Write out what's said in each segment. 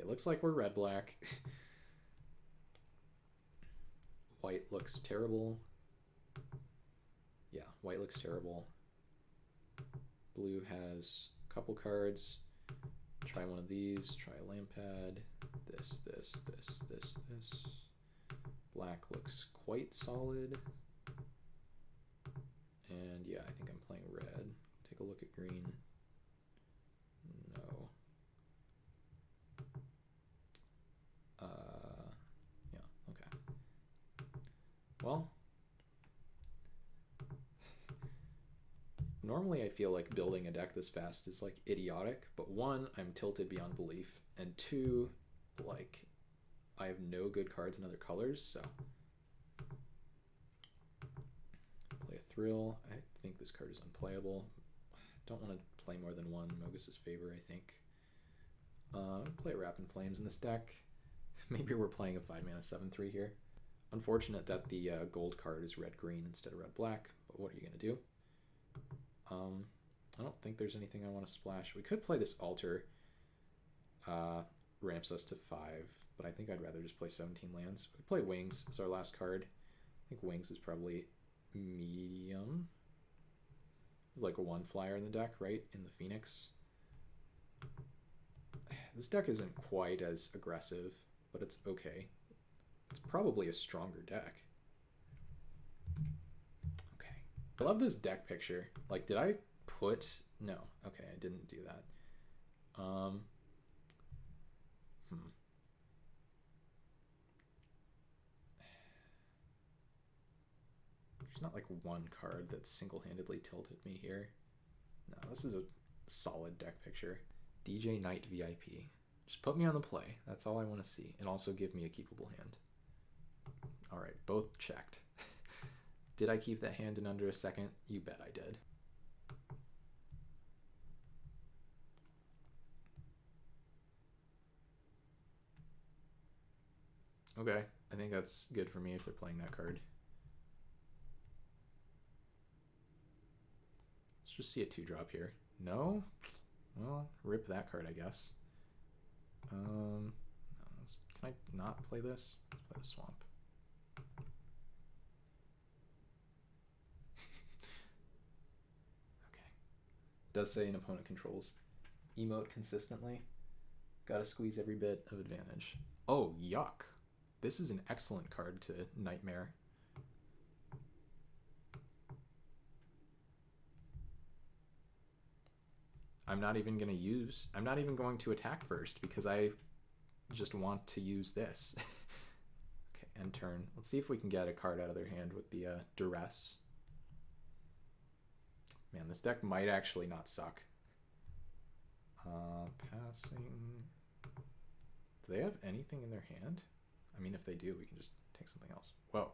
Okay, looks like we're red-black. White looks terrible. Yeah, white looks terrible. Blue has a couple cards. Try one of these. Try a lamp pad. This. Black looks quite solid. And yeah, I think I'm playing red. Take a look at green. No. Yeah, okay. Well, normally I feel like building a deck this fast is like idiotic, but one, I'm tilted beyond belief, and two, like, I have no good cards in other colors, so. Play a Thrill. I think this card is unplayable. Don't want to play more than one. Mogus's Favor, I think. Play Wrap in Flames in this deck. Maybe we're playing a 5-mana 7/3 here. Unfortunate that the gold card is red-green instead of red-black, but what are you going to do? I don't think there's anything I want to splash. We could play this Altar. Ramps us to 5, but I think I'd rather just play 17 lands. We play Wings as our last card. I think Wings is probably medium. Like a 1-flyer in the deck, right? In the Phoenix. This deck isn't quite as aggressive, but it's okay. It's probably a stronger deck. Okay. I love this deck picture. Like, did I put... No. Okay, I didn't do that. There's not like one card that single-handedly tilted me here. No, this is a solid deck picture. DJ Knight VIP. Just put me on the play. That's all I want to see. And also give me a keepable hand. All right, both checked. Did I keep that hand in under a second? You bet I did. Okay, I think that's good for me if they're playing that card. Let's just see a 2-drop here. No? Well, rip that card, I guess. No, can I not play this? Let's play the Swamp. Okay. Does say an opponent controls emote consistently. Gotta squeeze every bit of advantage. Oh, yuck. This is an excellent card to Nightmare. I'm not even going to attack first because I just want to use this. Okay, end turn. Let's see if we can get a card out of their hand with the Duress. Man, this deck might actually not suck. Passing. Do they have anything in their hand? I mean, if they do, we can just take something else. Whoa.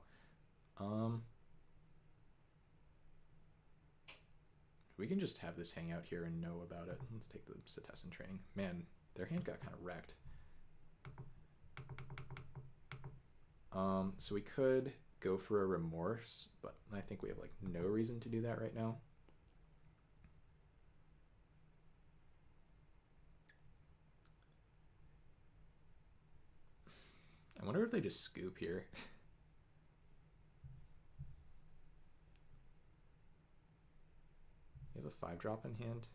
We can just have this hang out here and know about it. Let's take the Setessan Training. Man, their hand got kind of wrecked. So we could go for a Remorse, but I think we have like no reason to do that right now. I wonder if they just scoop here. You have a 5-drop in hand.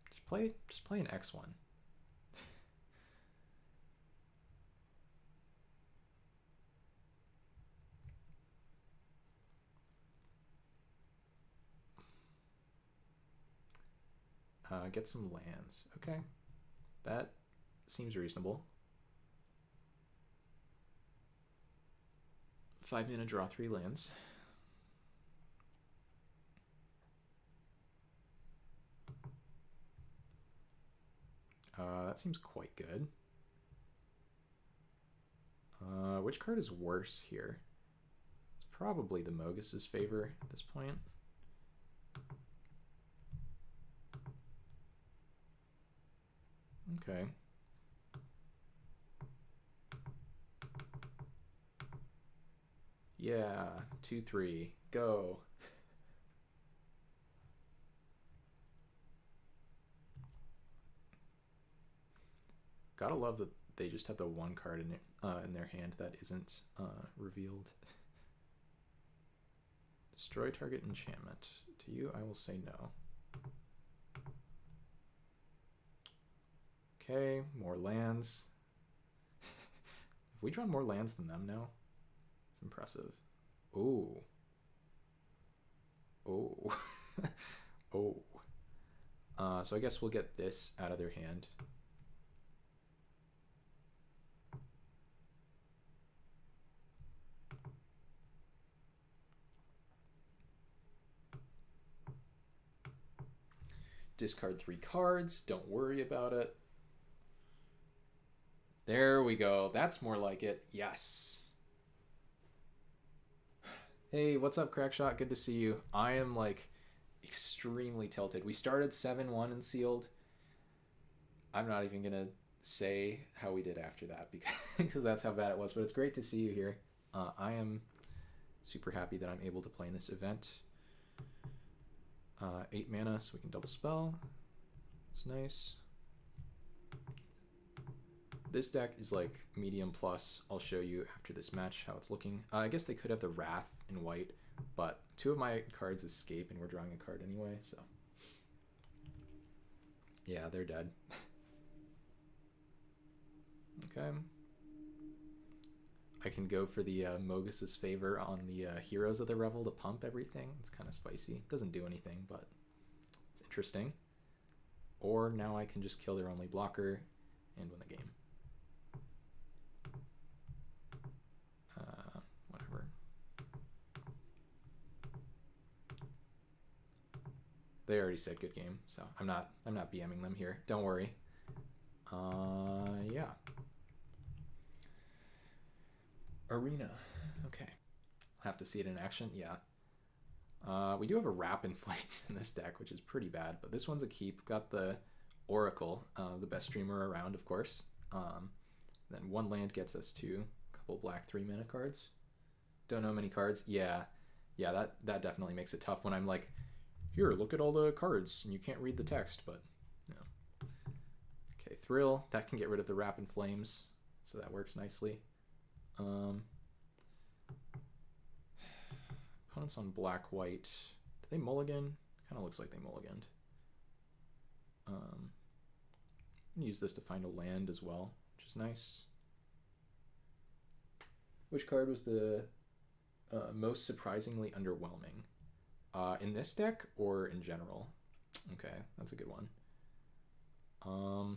Just play an X1. Get some lands. Okay. That seems reasonable. 5-mana, draw 3 lands. That seems quite good. Which card is worse here? It's probably the Mogus's Favor at this point. Okay. Yeah, 2-3, go. Gotta love that they just have the one card in their hand that isn't revealed. Destroy target enchantment. To you, I will say no. Okay, more lands. Have we drawn more lands than them now? It's impressive. Oh. Oh. Oh. So I guess we'll get this out of their hand. Discard 3 cards. Don't worry about it. There we go. That's more like it. Yes. Hey, what's up, Crackshot? Good to see you. I am like extremely tilted. We started 7-1 and sealed. I'm not even gonna say how we did after that because that's how bad it was, but it's great to see you here. I am super happy that I'm able to play in this event. 8 mana, so we can double spell. It's nice. This deck is like medium plus. I'll show you after this match how it's looking. I guess they could have the Wrath in white, but 2 of my cards escape and we're drawing a card anyway, so. Yeah, they're dead. Okay. I can go for the Mogus's favor on the Heroes of the Revel to pump everything. It's kind of spicy. Doesn't do anything, but it's interesting. Or now I can just kill their only blocker and win the game. Whatever. They already said good game, so I'm not BMing them here. Don't worry. Yeah. Arena. Okay. I'll have to see it in action. Yeah. We do have a Wrap in Flames in this deck, which is pretty bad, but this one's a keep. Got the Oracle, the best streamer around, of course. Then 1 land gets us to a couple black 3 mana cards. Don't know many cards. Yeah, that definitely makes it tough when I'm like, here, look at all the cards, and you can't read the text, but no. Okay, Thrill. That can get rid of the Wrap in Flames, so that works nicely. Opponents on black-white. Did they mulligan? Kind of looks like they mulliganed. I'm gonna use this to find a land as well, which is nice. Which card was the most surprisingly underwhelming? In this deck or in general? Okay, that's a good one. I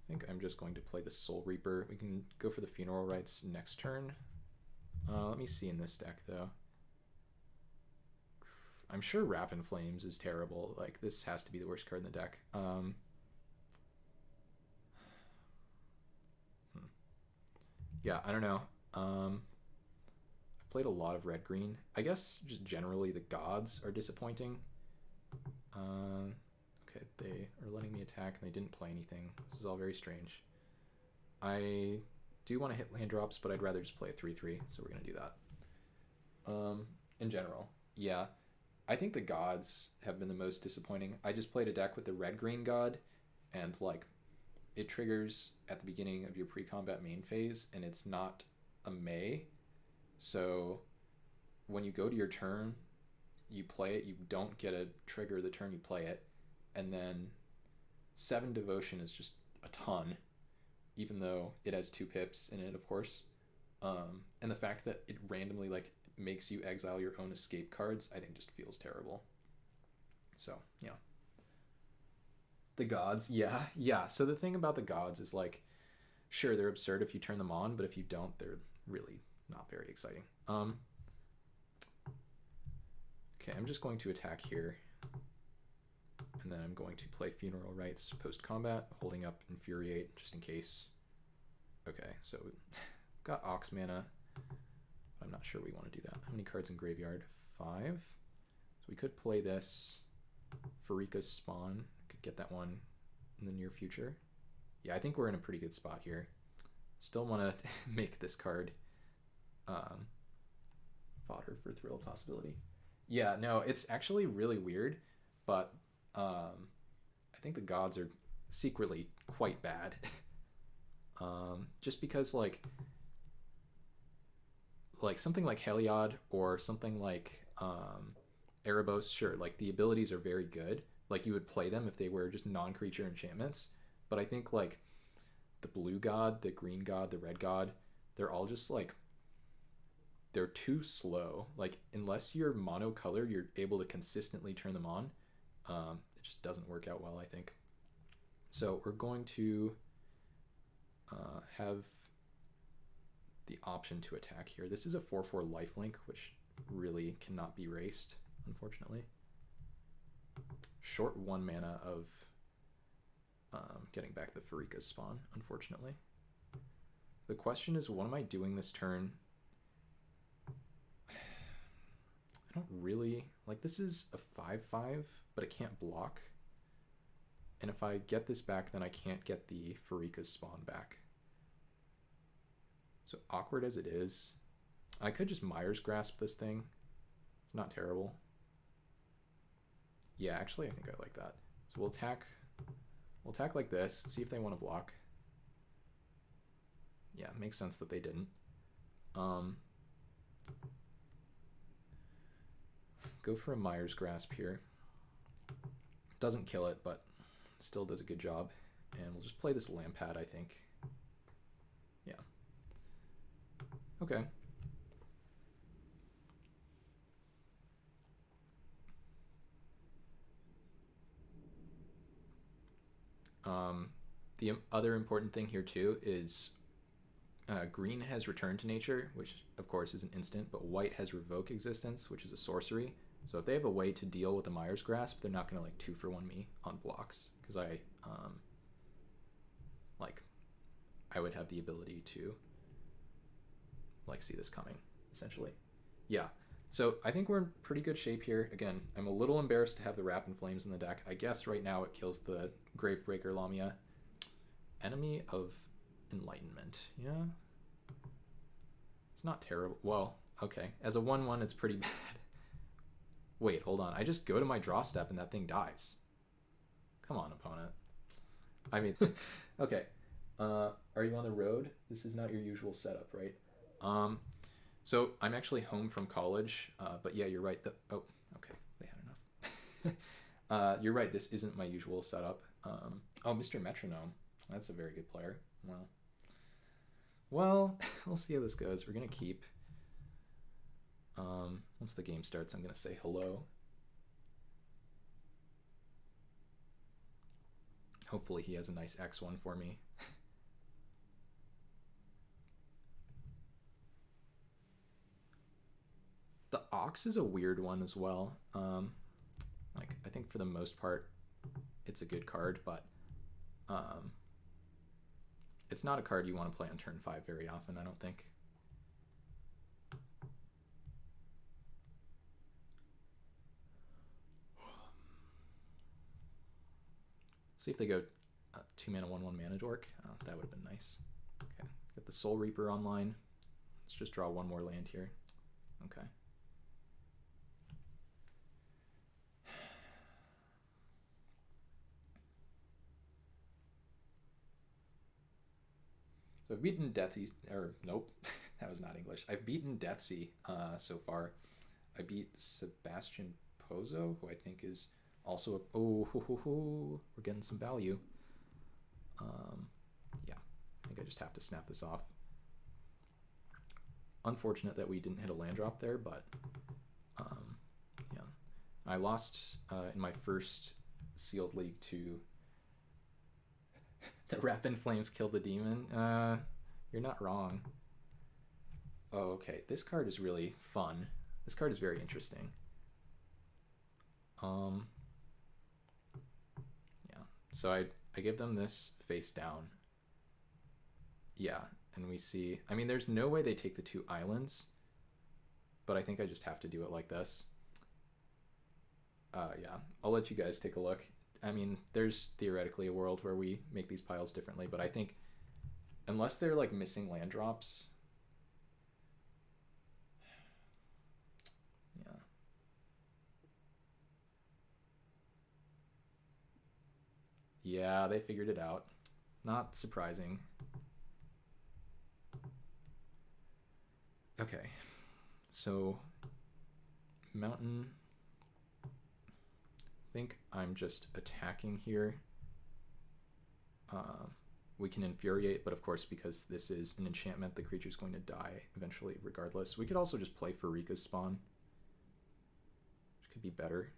think I'm just going to play the Soul Reaper. We can go for the Funeral Rites next turn. Let me see in this deck, though. I'm sure Wrap in Flames is terrible. Like, this has to be the worst card in the deck. Yeah, I don't know. I've played a lot of red-green. I guess just generally the gods are disappointing. Okay, they are letting me attack and they didn't play anything. This is all very strange. I do want to hit land drops, but I'd rather just play a 3/3, so we're going to do that. In general, yeah. I think the gods have been the most disappointing. I just played a deck with the red-green god, and like, it triggers at the beginning of your pre-combat main phase, and it's not a May. So when you go to your turn, you play it, you don't get a trigger the turn you play it, and then 7 Devotion is just a ton, even though it has 2 pips in it, of course. And the fact that it randomly like makes you exile your own escape cards, I think just feels terrible. So, yeah. The gods, yeah. So the thing about the gods is like, sure, they're absurd if you turn them on, but if you don't, they're really not very exciting. Okay, I'm just going to attack here. And then I'm going to play Funeral Rites post-combat, holding up Infuriate just in case. Okay, so got Ox mana. I'm not sure we want to do that. How many cards in graveyard? 5. So we could play this. Farika's Spawn. Could get that one in the near future. Yeah, I think we're in a pretty good spot here. Still want to make this card fodder for Thrill possibility. Yeah, no, it's actually really weird, but I think the gods are secretly quite bad. Just because like something like Heliod or something like Erebos, sure, like the abilities are very good. Like you would play them if they were just non-creature enchantments. But I think like the blue god, the green god, the red god, they're all just like, they're too slow. Like unless you're monocolor, you're able to consistently turn them on. It just doesn't work out well, I think. So we're going to have the option to attack here. This is a 4/4 lifelink, which really cannot be raced, unfortunately. Short 1 mana of getting back the Pharika's spawn, unfortunately. The question is, what am I doing this turn? I don't really... Like, this is a 5/5, but it can't block. And if I get this back, then I can't get the Pharika's spawn back. So awkward as it is, I could just Myers Grasp this thing. It's not terrible. Yeah, actually, I think I like that. So we'll attack like this, see if they want to block. Yeah, it makes sense that they didn't. Go for a Myers Grasp here. Doesn't kill it, but still does a good job. And we'll just play this Lampad, I think. Yeah. Okay. The other important thing here too is green has Return to Nature, which of course is an instant, but white has Revoke Existence, which is a sorcery. So if they have a way to deal with the Myers Grasp, they're not going to like 2-for-1 me on blocks, because I would have the ability to like see this coming, essentially. Yeah. So I think we're in pretty good shape here. Again, I'm a little embarrassed to have the Wrap in Flames in the deck. I guess right now it kills the Gravebreaker Lamia. Enemy of Enlightenment. Yeah. It's not terrible. Well, okay. As a 1/1, it's pretty bad. Wait, hold on. I just go to my draw step and that thing dies. Come on, opponent. I mean, okay. Are you on the road? This is not your usual setup, right? So I'm actually home from college, but yeah, you're right. Oh, okay, they had enough. You're right. This isn't my usual setup. Oh, Mr. Metronome. That's a very good player. Well, we'll see how this goes. We're gonna keep. Once the game starts, I'm gonna say hello. Hopefully he has a nice X1 for me. The Ox is a weird one as well. Like I think for the most part, it's a good card, but it's not a card you want to play on turn 5 very often, I don't think. See if they go 2 mana 1/1 Mana Dork. That would have been nice. Okay, get the Soul Reaper online. Let's just draw one more land here. Okay. So I've beaten nope, that was not English. I've beaten Deathsea so far. I beat Sebastian Pozo, who I think is also we're getting some value. Yeah, I think I just have to snap this off. Unfortunate that we didn't hit a land drop there, but yeah. I lost in my first sealed league to the Wrap in Flames killed the demon. You're not wrong. Oh, okay. This card is really fun. This card is very interesting. Yeah. So I give them this face down. Yeah, and we see... I mean, there's no way they take the 2 islands, but I think I just have to do it like this. Yeah, I'll let you guys take a look. I mean, there's theoretically a world where we make these piles differently, but I think unless they're like missing land drops, yeah. Yeah, they figured it out. Not surprising. Okay, so mountain. I think I'm just attacking here. We can infuriate, but of course, because this is an enchantment, the creature's going to die eventually regardless. We could also just play Farika's spawn, which could be better.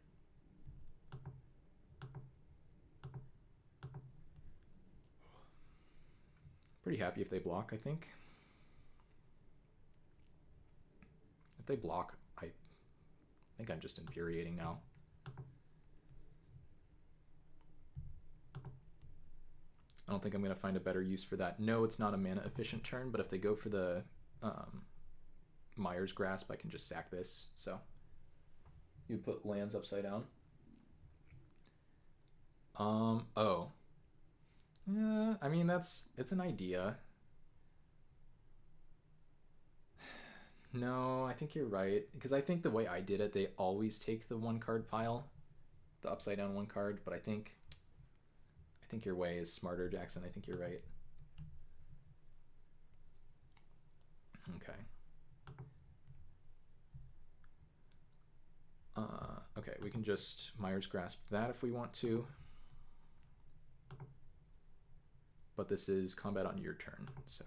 Pretty happy if they block, I think. If they block, I think I'm just infuriating now. I don't think I'm going to find a better use for that. No, it's not a mana efficient turn, but if they go for the Myers Grasp, I can just sack this. So you put lands upside down. Oh. Yeah, I mean, it's an idea. No, I think you're right. Because I think the way I did it, they always take the 1-card pile, the upside down 1 card, but I think your way is smarter, Jackson. I think you're right. Okay. Okay, we can just Myers Grasp that if we want to. But this is combat on your turn, so.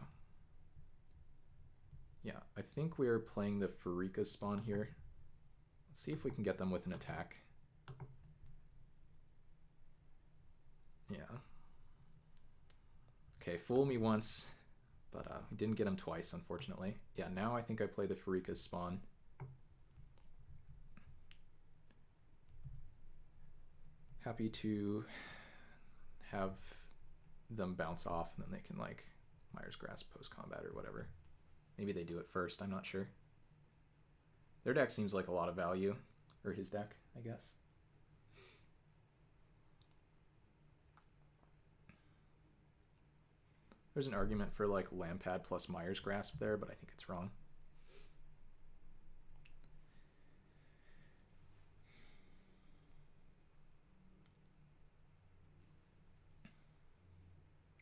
Yeah, I think we're playing the Farika spawn here. Let's see if we can get them with an attack. Yeah. Okay, fool me once, but we didn't get him twice, unfortunately. Yeah, now I think I play the Farika's spawn. Happy to have them bounce off, and then they can, like, Myers Grasp post-combat or whatever. Maybe they do it first, I'm not sure. Their deck seems like a lot of value. Or his deck, I guess. There's an argument for like Lampad plus Myers Grasp there, but I think it's wrong.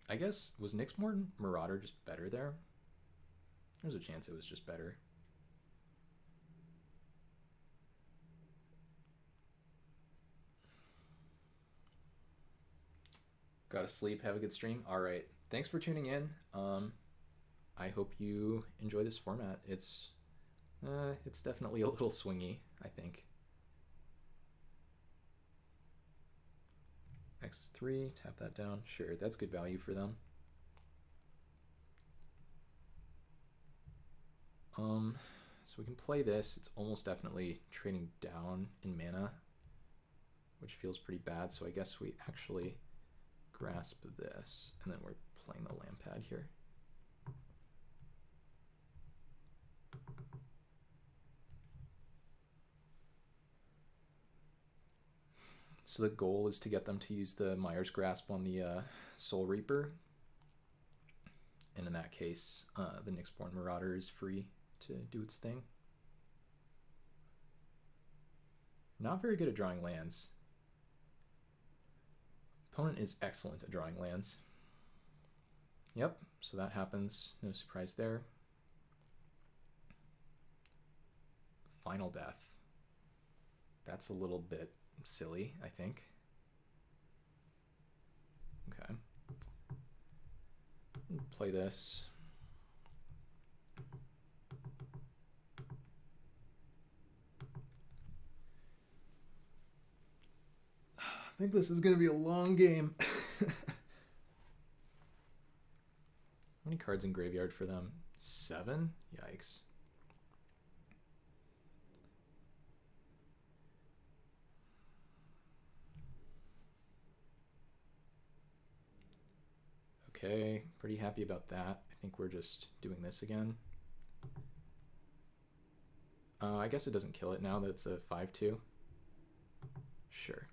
I guess, was Nyxborn Marauder just better there? There's a chance it was just better. Gotta sleep, have a good stream. All right, thanks for tuning in. I hope you enjoy this format. It's definitely a little swingy, I think. X is 3, tap that down. Sure, that's good value for them. So we can play this. It's almost definitely trading down in mana, which feels pretty bad. So I guess we actually grasp this, and then we're playing the Lampad here. So the goal is to get them to use the Myers Grasp on the Soul Reaper. And in that case, the Nyxborn Marauder is free to do its thing. Not very good at drawing lands. Opponent is excellent at drawing lands. Yep, so that happens. No surprise there. Final Death. That's a little bit silly, I think. Okay. Play this. I think this is going to be a long game. How many cards in graveyard for them? 7? Yikes. Okay, pretty happy about that. I think we're just doing this again. I guess it doesn't kill it now that it's a 5/2. Sure.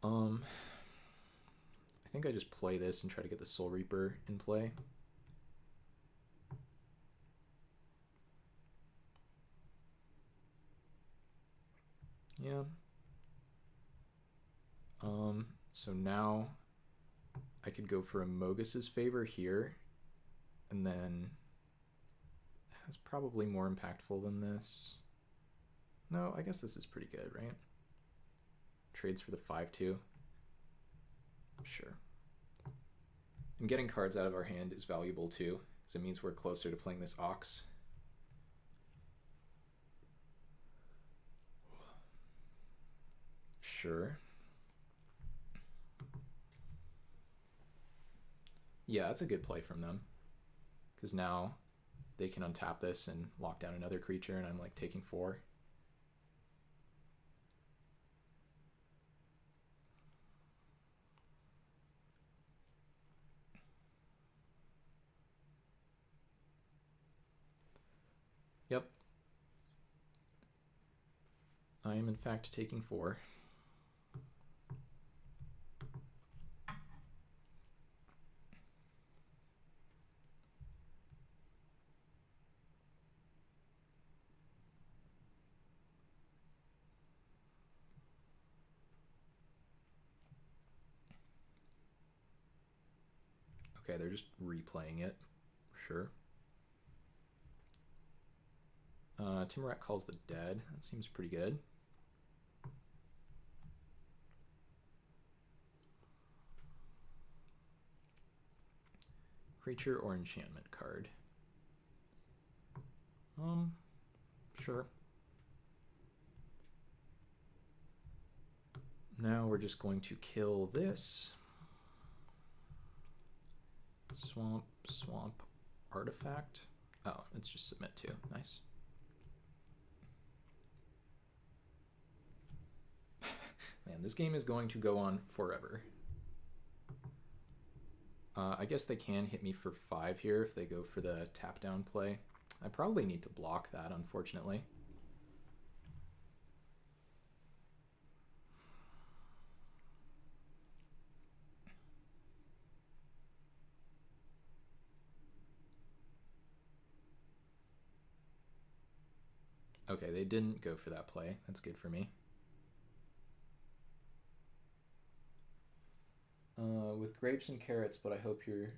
I think I just play this and try to get the Soul Reaper in play. Yeah. So now I could go for a Mogus's Favor here, and then that's probably more impactful than this. No, I guess this is pretty good, right? Trades for the 5-2. Sure. And getting cards out of our hand is valuable too, because it means we're closer to playing this Ox. Sure. Yeah, that's a good play from them, because now they can untap this and lock down another creature, and I'm like taking 4. Yep. I am in fact taking 4. Okay, they're just replaying it. Sure. Timorak Calls the Dead. That seems pretty good. Creature or enchantment card. Sure. Now we're just going to kill this. Swamp artifact. Oh, it's just submit to. Nice. Man, this game is going to go on forever. I guess they can hit me for 5 here if they go for the tap down play. I probably need to block that, unfortunately. Okay, they didn't go for that play. That's good for me. With grapes and carrots, but I hope you're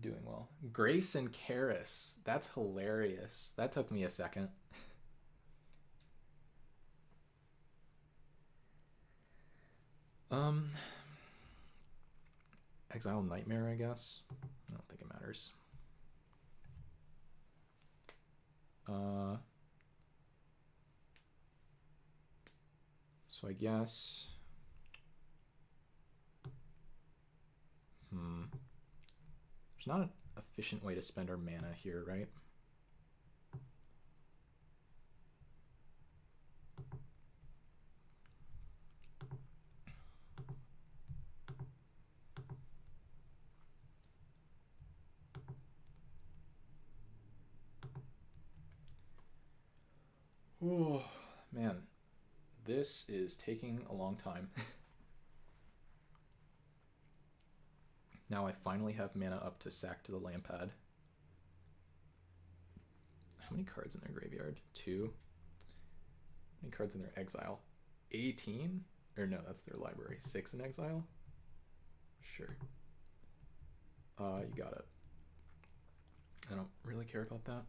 doing well. Grace and Karis. That's hilarious. That took me a second. Exile Nightmare, I guess. I don't think it matters. So I guess... There's not an efficient way to spend our mana here, right? Oh, man. This is taking a long time. Now I finally have mana up to sack to the Lampad. How many cards in their graveyard? 2. How many cards in their exile? 18? Or no, that's their library. 6 in exile? Sure. You got it. I don't really care about that.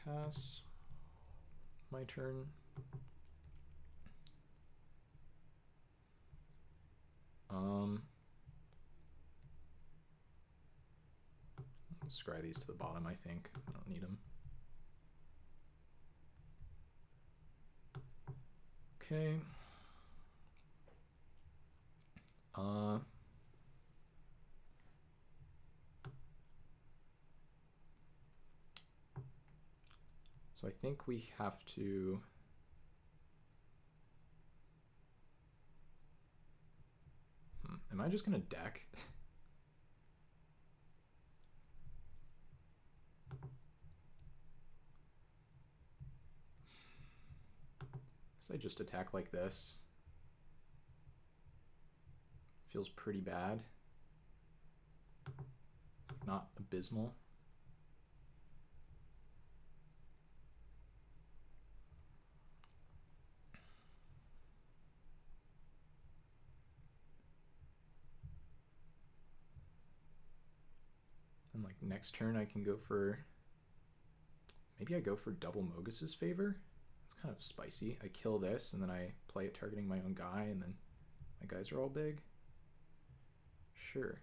Pass. My turn. Let's scry these to the bottom, I think. I don't need them. Okay. So I think we have to... Am I just gonna deck? Guess I just attack like this. Feels pretty bad. Not abysmal. And like next turn I can go for, maybe I go for double Mogus's favor. It's kind of spicy. I kill this and then I play it targeting my own guy and then my guys are all big. Sure.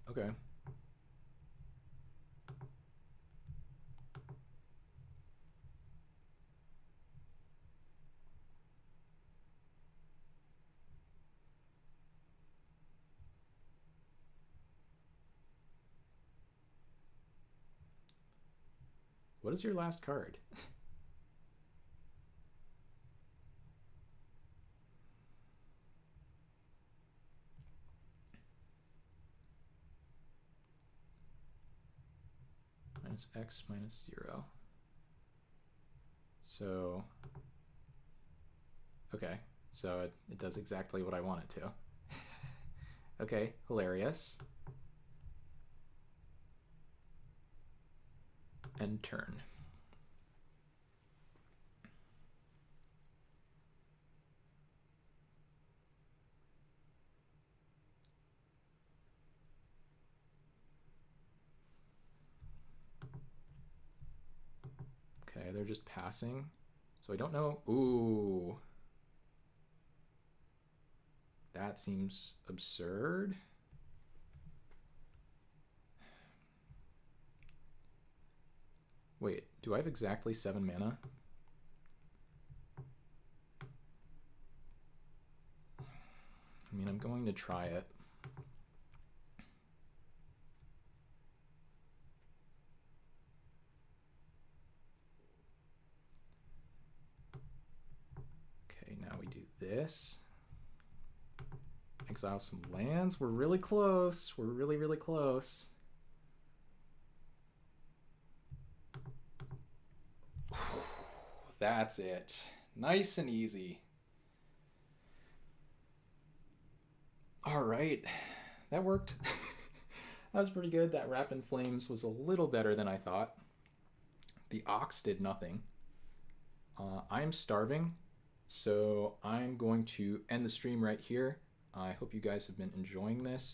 Okay. What is your last card? Minus X minus 0. So, okay, so it does exactly what I want it to. Okay, hilarious. End turn. Okay, they're just passing. So I don't know. Ooh. That seems absurd. Wait, do I have exactly 7 mana? I mean, I'm going to try it. Okay, now we do this. Exile some lands. We're really close. We're really, really close. That's it. Nice and easy. All right, that worked. That was pretty good. That Wrap in Flames was a little better than I thought. The Ox did nothing. I'm starving, so I'm going to end the stream right here. I hope you guys have been enjoying this.